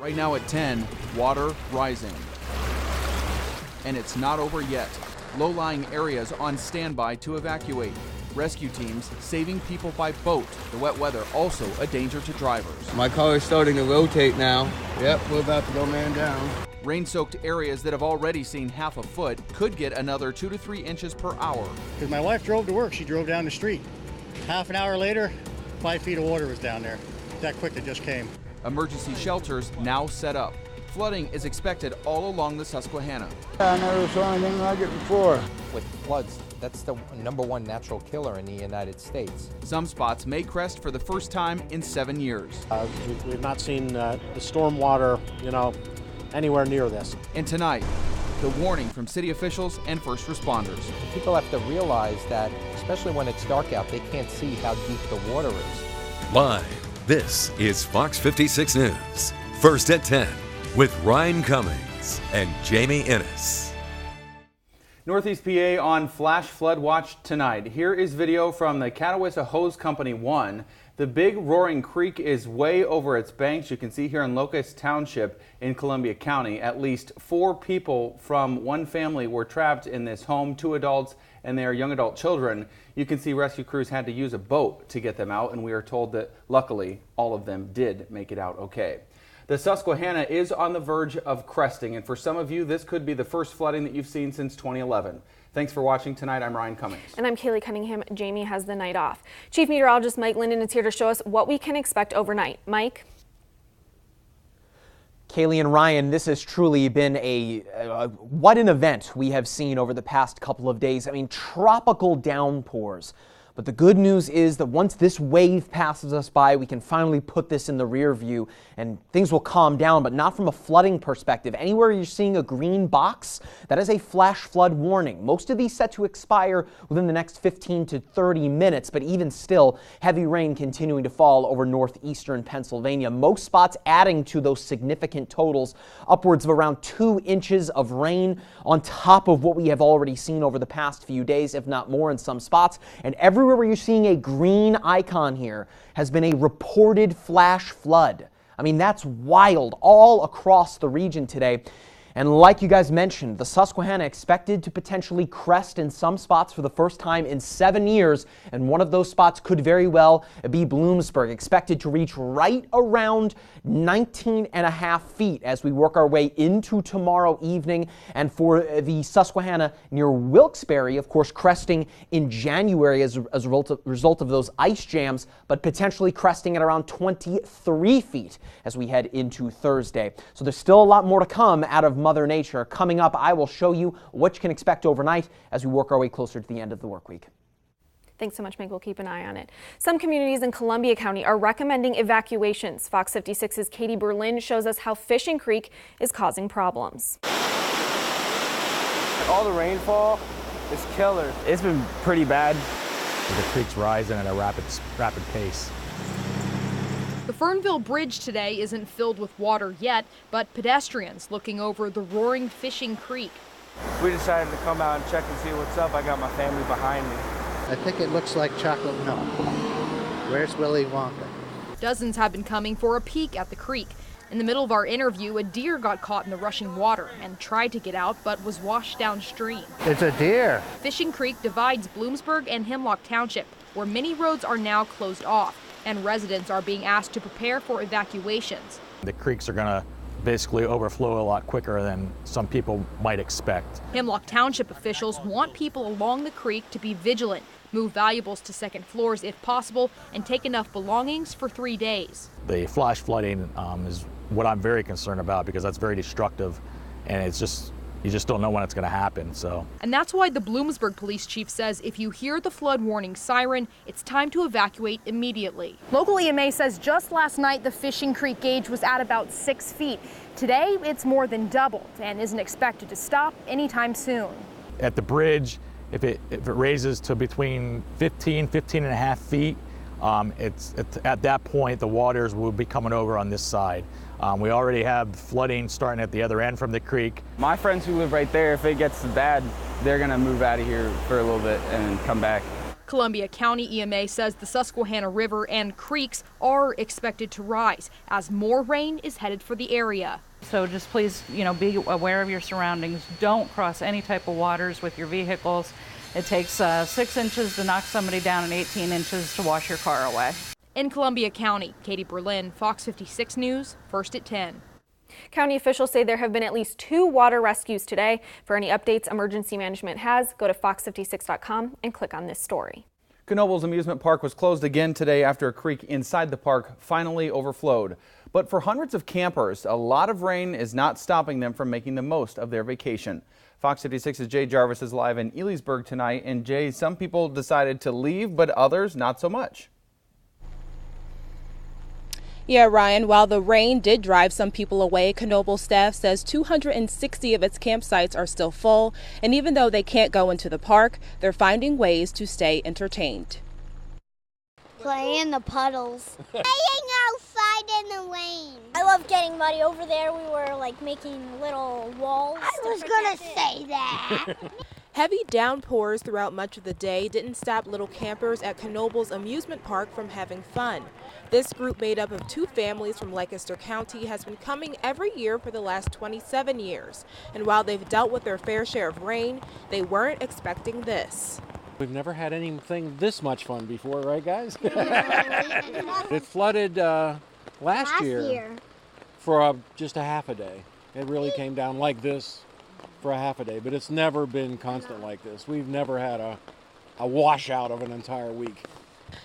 Right now at 10, water rising. And it's not over yet. Low-lying areas on standby to evacuate. Rescue teams saving people by boat. The wet weather also a danger to drivers. My car is starting to rotate now. Yep, we're about to go man down. Rain-soaked areas that have already seen half a foot could get another 2 to 3 inches per hour. Because my wife drove to work, she drove down the street. Half an hour later, 5 feet of water was down there. That quick it just came. Emergency shelters now set up. Flooding is expected all along the Susquehanna. I never saw anything like it before. With floods, that's the #1 natural killer in the United States. Some spots may crest for the first time in 7 years. We've not seen the storm water, anywhere near this. And tonight, the warning from city officials and first responders. People have to realize that, especially when it's dark out, they can't see how deep the water is. Live, this is Fox 56 News. First at 10 with Ryan Cummings and Jamie Innes. Northeast PA on flash flood watch tonight. Here is video from the Catawissa Hose Company 1. The big roaring creek is way over its banks. You can see here in Locust Township in Columbia County. At least 4 people from one family were trapped in this home, 2 adults and their young adult children. You can see rescue crews had to use a boat to get them out, and we are told that luckily all of them did make it out okay. The Susquehanna is on the verge of cresting, and for some of you, this could be the first flooding that you've seen since 2011. Thanks for watching tonight. I'm Ryan Cummings. And I'm Kaylee Cunningham. Jamie has the night off. Chief Meteorologist Mike Linden is here to show us what we can expect overnight. Mike? Kaylee and Ryan, this has truly been what an event we have seen over the past couple of days. I mean, tropical downpours. But the good news is that once this wave passes us by, we can finally put this in the rear view and things will calm down, but not from a flooding perspective. Anywhere you're seeing a green box, that is a flash flood warning. Most of these set to expire within the next 15 to 30 minutes, but even still, heavy rain continuing to fall over northeastern Pennsylvania. Most spots adding to those significant totals, upwards of around 2 inches of rain on top of what we have already seen over the past few days, if not more in some spots. And everywhere where you're seeing a green icon here has been a reported flash flood. I mean, that's wild all across the region today. And like you guys mentioned, the Susquehanna expected to potentially crest in some spots for the first time in 7 years. And one of those spots could very well be Bloomsburg, expected to reach right around 19.5 feet as we work our way into tomorrow evening. And for the Susquehanna near Wilkes-Barre, of course, cresting in January as a result of those ice jams, but potentially cresting at around 23 feet as we head into Thursday. So there's still a lot more to come out of Mother Nature. Coming up, I will show you what you can expect overnight as we work our way closer to the end of the work week. Thanks so much, Mike. We'll keep an eye on it. Some communities in Columbia County are recommending evacuations. Fox 56's Katie Berlin shows us how Fishing Creek is causing problems. All the rainfall is killer. It's been pretty bad. The creek's rising at a rapid pace. The Fernville Bridge today isn't filled with water yet, but pedestrians looking over the roaring Fishing Creek. We decided to come out and check and see what's up. I got my family behind me. I think it looks like chocolate milk. Where's Willy Wonka? Dozens have been coming for a peek at the creek. In the middle of our interview, a deer got caught in the rushing water and tried to get out, but was washed downstream. It's a deer. Fishing Creek divides Bloomsburg and Hemlock Township, where many roads are now closed off, and residents are being asked to prepare for evacuations. The creeks are going to basically overflow a lot quicker than some people might expect. Hemlock Township officials want people along the creek to be vigilant, move valuables to second floors if possible, and take enough belongings for 3 days. The flash flooding is what I'm very concerned about because that's very destructive, and you just don't know when it's going to happen. And that's why the Bloomsburg police chief says if you hear the flood warning siren, it's time to evacuate immediately. Local EMA says just last night the Fishing Creek gauge was at about 6 feet. Today it's more than doubled and isn't expected to stop anytime soon. At the bridge, if it raises to between 15 and a half feet, at that point the waters will be coming over on this side. We already have flooding starting at the other end from the creek. My friends who live right there, if it gets bad, they're gonna move out of here for a little bit and come back. Columbia County EMA says the Susquehanna River and creeks are expected to rise as more rain is headed for the area. So just please, be aware of your surroundings. Don't cross any type of waters with your vehicles. It takes 6 inches to knock somebody down and 18 inches to wash your car away. In Columbia County, Katie Berlin, Fox 56 News, first at 10. County officials say there have been at least 2 water rescues today. For any updates emergency management has, go to fox56.com and click on this story. Knoebels Amusement Park was closed again today after a creek inside the park finally overflowed. But for hundreds of campers, a lot of rain is not stopping them from making the most of their vacation. Fox 56's Jay Jarvis is live in Elysburg tonight. And Jay, some people decided to leave, but others not so much. Yeah, Ryan, while the rain did drive some people away, Knoebels staff says 260 of its campsites are still full. And even though they can't go into the park, they're finding ways to stay entertained. Play in the puddles. Playing outside in the rain. I love getting muddy. Over there we were making little walls. I was gonna say that. Heavy downpours throughout much of the day didn't stop little campers at Knoebels Amusement Park from having fun. This group, made up of 2 families from Lancaster County, has been coming every year for the last 27 years. And while they've dealt with their fair share of rain, they weren't expecting this. We've never had anything this much fun before, right, guys? It flooded last year for just a half a day. It really came down like this for a half a day, but it's never been constant like this. We've never had a washout of an entire week.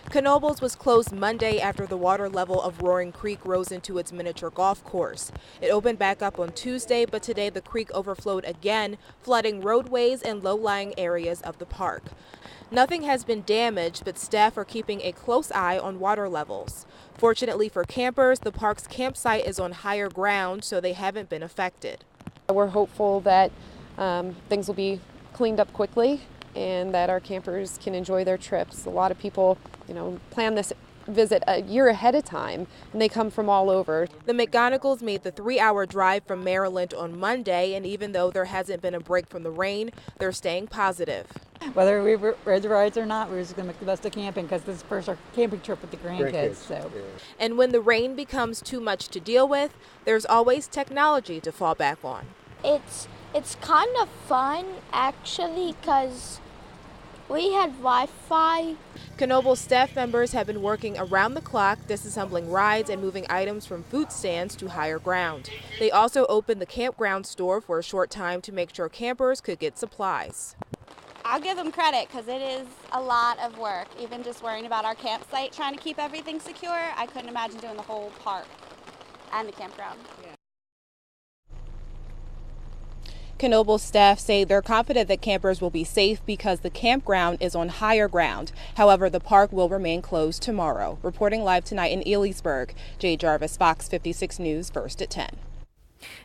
Knoebels was closed Monday after the water level of Roaring Creek rose into its miniature golf course. It opened back up on Tuesday, but today the creek overflowed again, flooding roadways and low-lying areas of the park. Nothing has been damaged, but staff are keeping a close eye on water levels. Fortunately for campers, the park's campsite is on higher ground, so they haven't been affected. We're hopeful that things will be cleaned up quickly and that our campers can enjoy their trips. A lot of people, plan this visit a year ahead of time, and they come from all over. The McGonigal's made the 3-hour drive from Maryland on Monday, and even though there hasn't been a break from the rain, they're staying positive. Whether we ride the rides or not, we're just going to make the best of camping because this is the first camping trip with the grandkids. So. And when the rain becomes too much to deal with, there's always technology to fall back on. It's kind of fun, actually, because we had Wi-Fi. Knoebels staff members have been working around the clock, disassembling rides and moving items from food stands to higher ground. They also opened the campground store for a short time to make sure campers could get supplies. I'll give them credit because it is a lot of work. Even just worrying about our campsite, trying to keep everything secure, I couldn't imagine doing the whole park and the campground. Knoebels staff say they're confident that campers will be safe because the campground is on higher ground. However, the park will remain closed tomorrow. Reporting live tonight in Elysburg, Jay Jarvis, Fox 56 News, first at 10.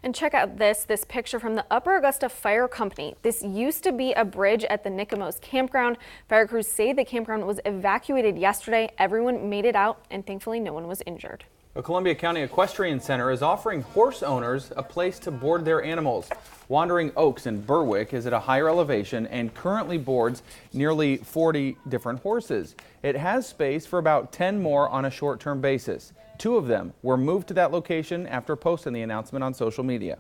And check out this picture from the Upper Augusta Fire Company. This used to be a bridge at the Nicomo's campground. Fire crews say the campground was evacuated yesterday. Everyone made it out, and thankfully no one was injured. A Columbia County Equestrian Center is offering horse owners a place to board their animals. Wandering Oaks in Berwick is at a higher elevation and currently boards nearly 40 different horses. It has space for about 10 more on a short-term basis. 2 of them were moved to that location after posting the announcement on social media.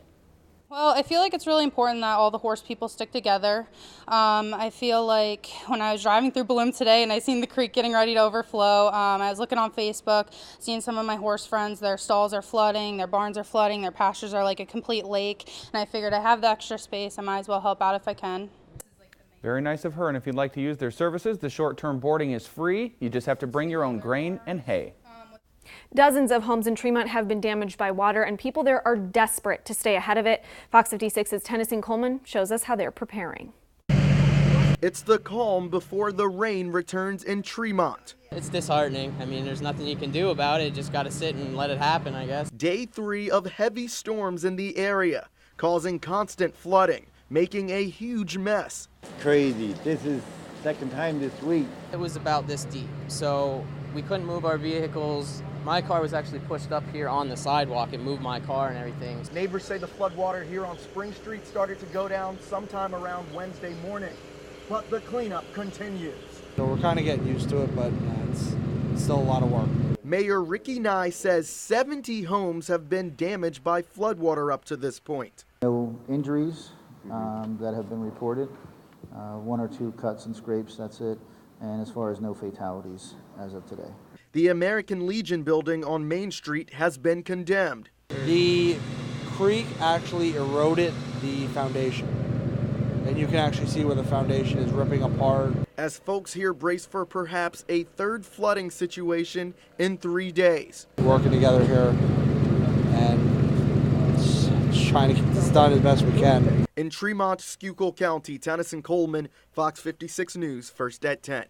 Well, I feel like it's really important that all the horse people stick together. I feel like when I was driving through Bloom today and I seen the creek getting ready to overflow, I was looking on Facebook, seeing some of my horse friends, their stalls are flooding, their barns are flooding, their pastures are like a complete lake, and I figured I have the extra space, I might as well help out if I can. Very nice of her, and if you'd like to use their services, the short-term boarding is free. You just have to bring your own grain and hay. Dozens of homes in Tremont have been damaged by water, and people there are desperate to stay ahead of it. Fox 56's Tennyson Coleman shows us how they're preparing. It's the calm before the rain returns in Tremont. It's disheartening. I mean, there's nothing you can do about it. Just got to sit and let it happen, I guess. Day 3 of heavy storms in the area, causing constant flooding, making a huge mess. Crazy. This is second time this week. It was about this deep, so we couldn't move our vehicles. My car was actually pushed up here on the sidewalk and moved my car and everything. Neighbors say the floodwater here on Spring Street started to go down sometime around Wednesday morning, but the cleanup continues. So we're kind of getting used to it, but it's still a lot of work. Mayor Ricky Nye says 70 homes have been damaged by floodwater up to this point. No injuries that have been reported. 1 or 2 cuts and scrapes, that's it. And as far as no fatalities as of today. The American Legion building on Main Street has been condemned. The creek actually eroded the foundation, and you can actually see where the foundation is ripping apart. As folks here brace for perhaps a third flooding situation in 3 days. Working together here and just trying to get this done as best we can. In Tremont, Schuylkill County, Tennyson Coleman, Fox 56 News, first at 10.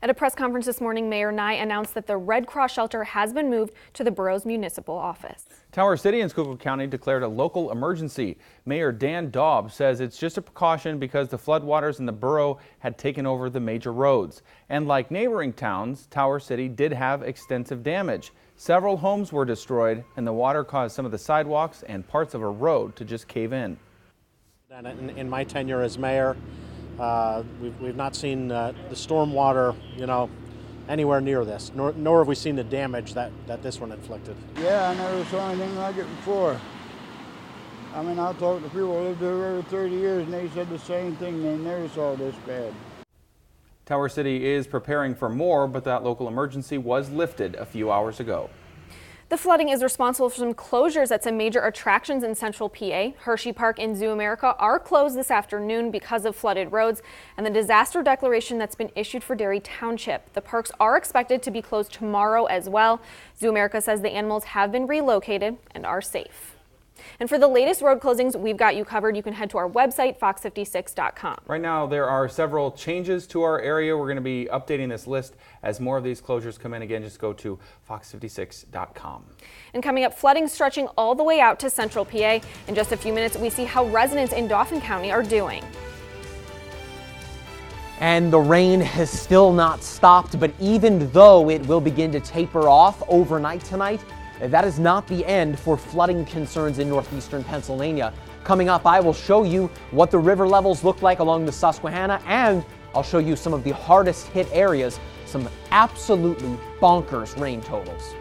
At a press conference this morning, Mayor Nye announced that the Red Cross shelter has been moved to the borough's municipal office. Tower City and Schuylkill County declared a local emergency. Mayor Dan Daub says it's just a precaution because the floodwaters in the borough had taken over the major roads. And like neighboring towns, Tower City did have extensive damage. Several homes were destroyed, and the water caused some of the sidewalks and parts of a road to just cave in. In my tenure as mayor, we've not seen the storm water, anywhere near this, nor have we seen the damage that this one inflicted. Yeah, I never saw anything like it before. I mean, I talked to people who lived here over 30 years, and they said the same thing. They never saw this bad. Tower City is preparing for more, but that local emergency was lifted a few hours ago. The flooding is responsible for some closures at some major attractions in central PA. Hershey Park and Zoo America are closed this afternoon because of flooded roads and the disaster declaration that's been issued for Derry Township. The parks are expected to be closed tomorrow as well. Zoo America says the animals have been relocated and are safe. And for the latest road closings, we've got you covered. You can head to our website, fox56.com. Right now, there are several changes to our area. We're going to be updating this list as more of these closures come in. Again, just go to fox56.com. And coming up, flooding stretching all the way out to central PA. In just a few minutes, we see how residents in Dauphin County are doing. And the rain has still not stopped, but even though it will begin to taper off overnight tonight, that is not the end for flooding concerns in northeastern Pennsylvania. Coming up, I will show you what the river levels look like along the Susquehanna, and I'll show you some of the hardest hit areas, some absolutely bonkers rain totals.